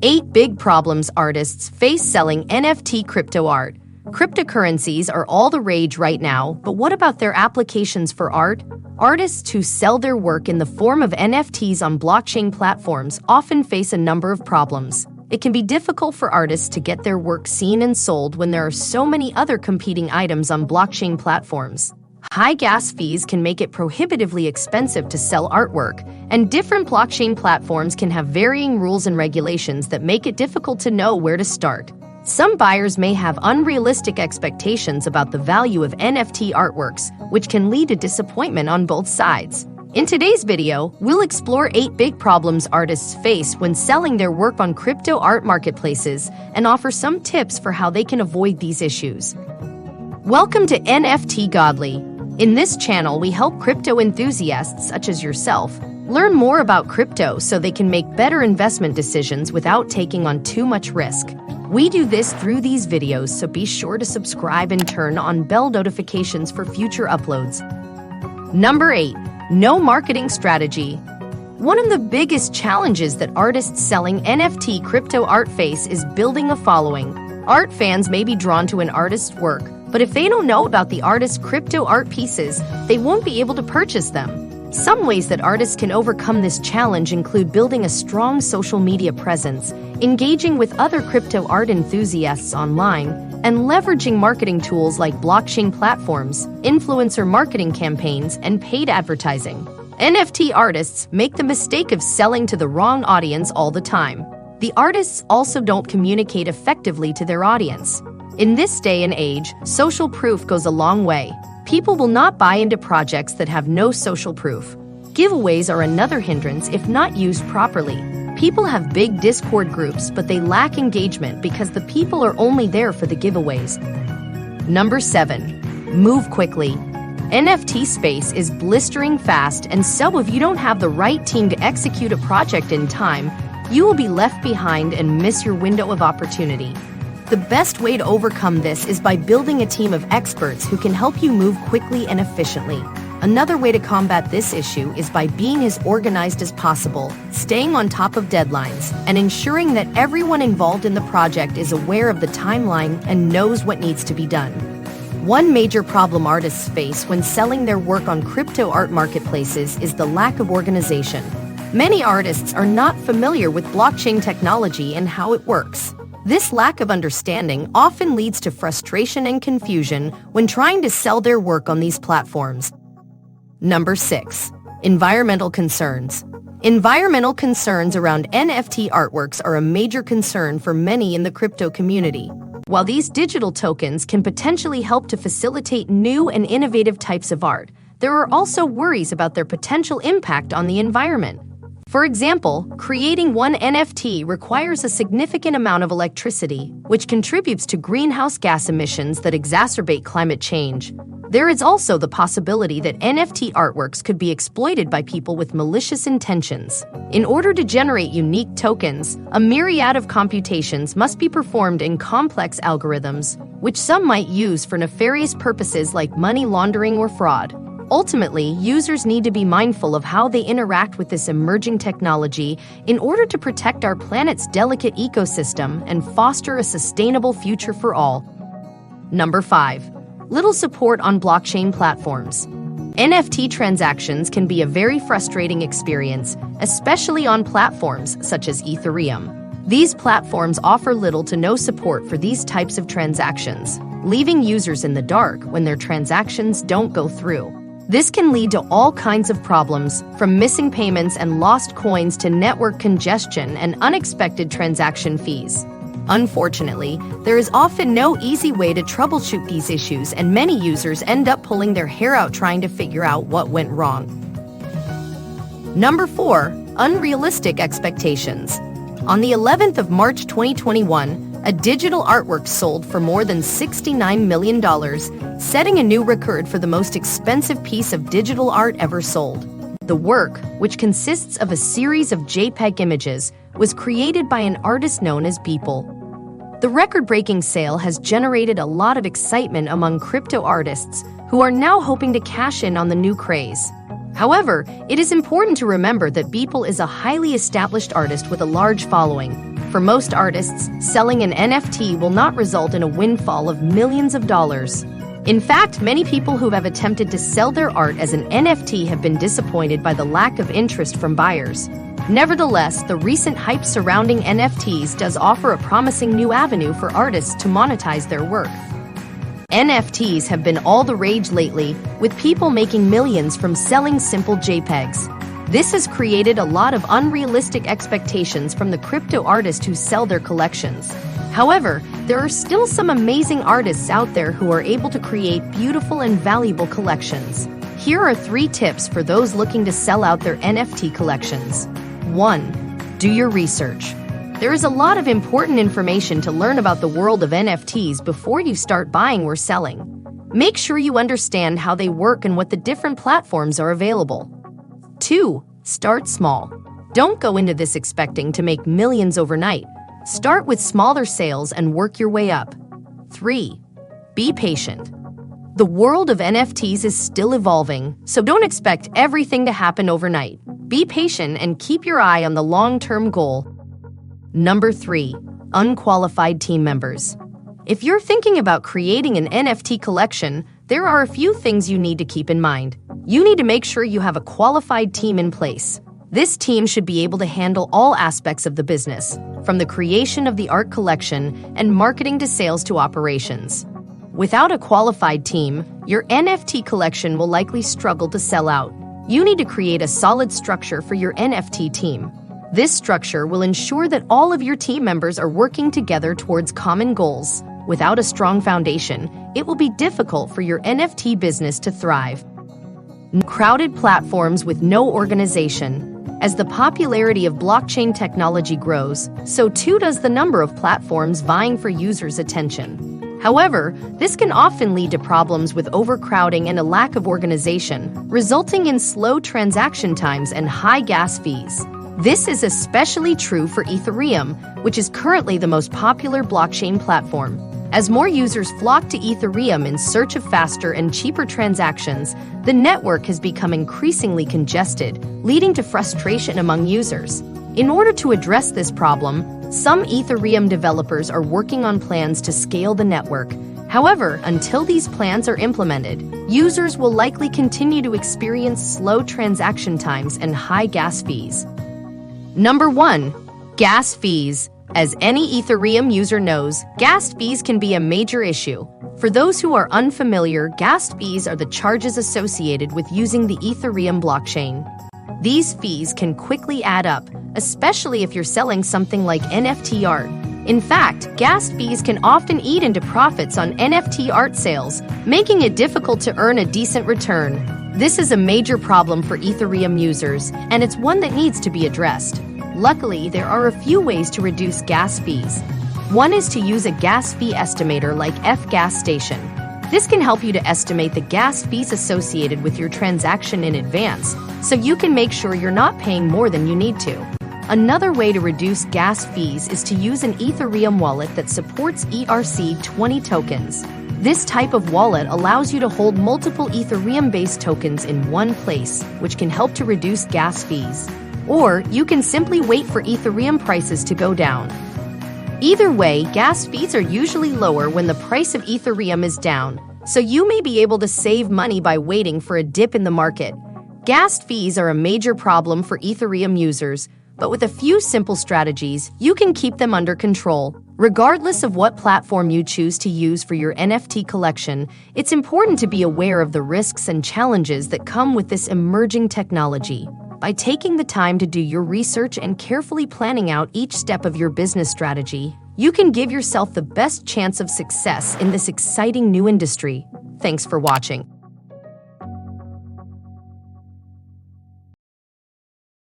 8 big problems artists face selling NFT crypto art. Cryptocurrencies are all the rage right now, but what about their applications for art? Artists who sell their work in the form of NFTs on blockchain platforms often face a number of problems. It can be difficult for artists to get their work seen and sold when there are so many other competing items on blockchain platforms. High gas fees can make it prohibitively expensive to sell artwork, and different blockchain platforms can have varying rules and regulations that make it difficult to know where to start. Some buyers may have unrealistic expectations about the value of NFT artworks, which can lead to disappointment on both sides. In today's video, we'll explore 8 big problems artists face when selling their work on crypto art marketplaces and offer some tips for how they can avoid these issues. Welcome to NFT Godly. In this channel, we help crypto enthusiasts such as yourself learn more about crypto so they can make better investment decisions without taking on too much risk. We do this through these videos, so be sure to subscribe and turn on bell notifications for future uploads. Number 8. No marketing strategy. One of the biggest challenges that artists selling NFT crypto art face is building a following. Art fans may be drawn to an artist's work, but if they don't know about the artist's crypto art pieces, they won't be able to purchase them. Some ways that artists can overcome this challenge include building a strong social media presence, engaging with other crypto art enthusiasts online, and leveraging marketing tools like blockchain platforms, influencer marketing campaigns, and paid advertising. NFT artists make the mistake of selling to the wrong audience all the time. The artists also don't communicate effectively to their audience. In this day and age, social proof goes a long way. People will not buy into projects that have no social proof. Giveaways are another hindrance if not used properly. People have big Discord groups, but they lack engagement because the people are only there for the giveaways. Number 7. Move quickly. NFT space is blistering fast, and so if you don't have the right team to execute a project in time, you will be left behind and miss your window of opportunity. The best way to overcome this is by building a team of experts who can help you move quickly and efficiently. Another way to combat this issue is by being as organized as possible, staying on top of deadlines, and ensuring that everyone involved in the project is aware of the timeline and knows what needs to be done. One major problem artists face when selling their work on crypto art marketplaces is the lack of organization. Many artists are not familiar with blockchain technology and how it works. This lack of understanding often leads to frustration and confusion when trying to sell their work on these platforms. Number 6. Environmental concerns. Environmental concerns around NFT artworks are a major concern for many in the crypto community. While these digital tokens can potentially help to facilitate new and innovative types of art, there are also worries about their potential impact on the environment. For example, creating one NFT requires a significant amount of electricity, which contributes to greenhouse gas emissions that exacerbate climate change. There is also the possibility that NFT artworks could be exploited by people with malicious intentions. In order to generate unique tokens, a myriad of computations must be performed in complex algorithms, which some might use for nefarious purposes like money laundering or fraud. Ultimately, users need to be mindful of how they interact with this emerging technology in order to protect our planet's delicate ecosystem and foster a sustainable future for all. Number 5. Little support on blockchain platforms. NFT transactions can be a very frustrating experience, especially on platforms such as Ethereum. These platforms offer little to no support for these types of transactions, leaving users in the dark when their transactions don't go through. This can lead to all kinds of problems, from missing payments and lost coins to network congestion and unexpected transaction fees. Unfortunately, there is often no easy way to troubleshoot these issues, and many users end up pulling their hair out trying to figure out what went wrong. Number 4. Unrealistic expectations. On the 11th of March 2021, a digital artwork sold for more than $69 million, setting a new record for the most expensive piece of digital art ever sold. The work, which consists of a series of JPEG images, was created by an artist known as Beeple. The record-breaking sale has generated a lot of excitement among crypto artists who are now hoping to cash in on the new craze. However, it is important to remember that Beeple is a highly established artist with a large following. For most artists, selling an NFT will not result in a windfall of millions of dollars. In fact, many people who have attempted to sell their art as an NFT have been disappointed by the lack of interest from buyers. Nevertheless, the recent hype surrounding NFTs does offer a promising new avenue for artists to monetize their work. NFTs have been all the rage lately, with people making millions from selling simple JPEGs. This has created a lot of unrealistic expectations from the crypto artists who sell their collections. However, there are still some amazing artists out there who are able to create beautiful and valuable collections. Here are 3 tips for those looking to sell out their NFT collections. 1. Do your research. There is a lot of important information to learn about the world of NFTs before you start buying or selling. Make sure you understand how they work and what the different platforms are available. 2. Start small. Don't go into this expecting to make millions overnight. Start with smaller sales and work your way up. 3. Be patient. The world of NFTs is still evolving, so don't expect everything to happen overnight. Be patient and keep your eye on the long-term goal. Number 3. Unqualified team members. If you're thinking about creating an NFT collection, there are a few things you need to keep in mind. You need to make sure you have a qualified team in place. This team should be able to handle all aspects of the business, from the creation of the art collection and marketing to sales to operations. Without a qualified team, your NFT collection will likely struggle to sell out. You need to create a solid structure for your NFT team. This structure will ensure that all of your team members are working together towards common goals. Without a strong foundation, it will be difficult for your NFT business to thrive. Crowded platforms with no organization. As the popularity of blockchain technology grows, so too does the number of platforms vying for users' attention. However, this can often lead to problems with overcrowding and a lack of organization, resulting in slow transaction times and high gas fees. This is especially true for Ethereum, which is currently the most popular blockchain platform. As more users flock to Ethereum in search of faster and cheaper transactions, the network has become increasingly congested, leading to frustration among users. In order to address this problem, some Ethereum developers are working on plans to scale the network. However, until these plans are implemented, users will likely continue to experience slow transaction times and high gas fees. Number 1. Gas fees. As any Ethereum user knows, gas fees can be a major issue. For those who are unfamiliar, gas fees are the charges associated with using the Ethereum blockchain. These fees can quickly add up, especially if you're selling something like NFT art. In fact, gas fees can often eat into profits on NFT art sales, making it difficult to earn a decent return. This is a major problem for Ethereum users, and it's one that needs to be addressed. Luckily, there are a few ways to reduce gas fees. One is to use a gas fee estimator like F-Gas Station. This can help you to estimate the gas fees associated with your transaction in advance, so you can make sure you're not paying more than you need to. Another way to reduce gas fees is to use an Ethereum wallet that supports ERC20 tokens. This type of wallet allows you to hold multiple Ethereum-based tokens in one place, which can help to reduce gas fees. Or you can simply wait for Ethereum prices to go down. Either way, gas fees are usually lower when the price of Ethereum is down, so you may be able to save money by waiting for a dip in the market. Gas fees are a major problem for Ethereum users, but with a few simple strategies, you can keep them under control. Regardless of what platform you choose to use for your NFT collection, it's important to be aware of the risks and challenges that come with this emerging technology. By taking the time to do your research and carefully planning out each step of your business strategy, you can give yourself the best chance of success in this exciting new industry. Thanks for watching.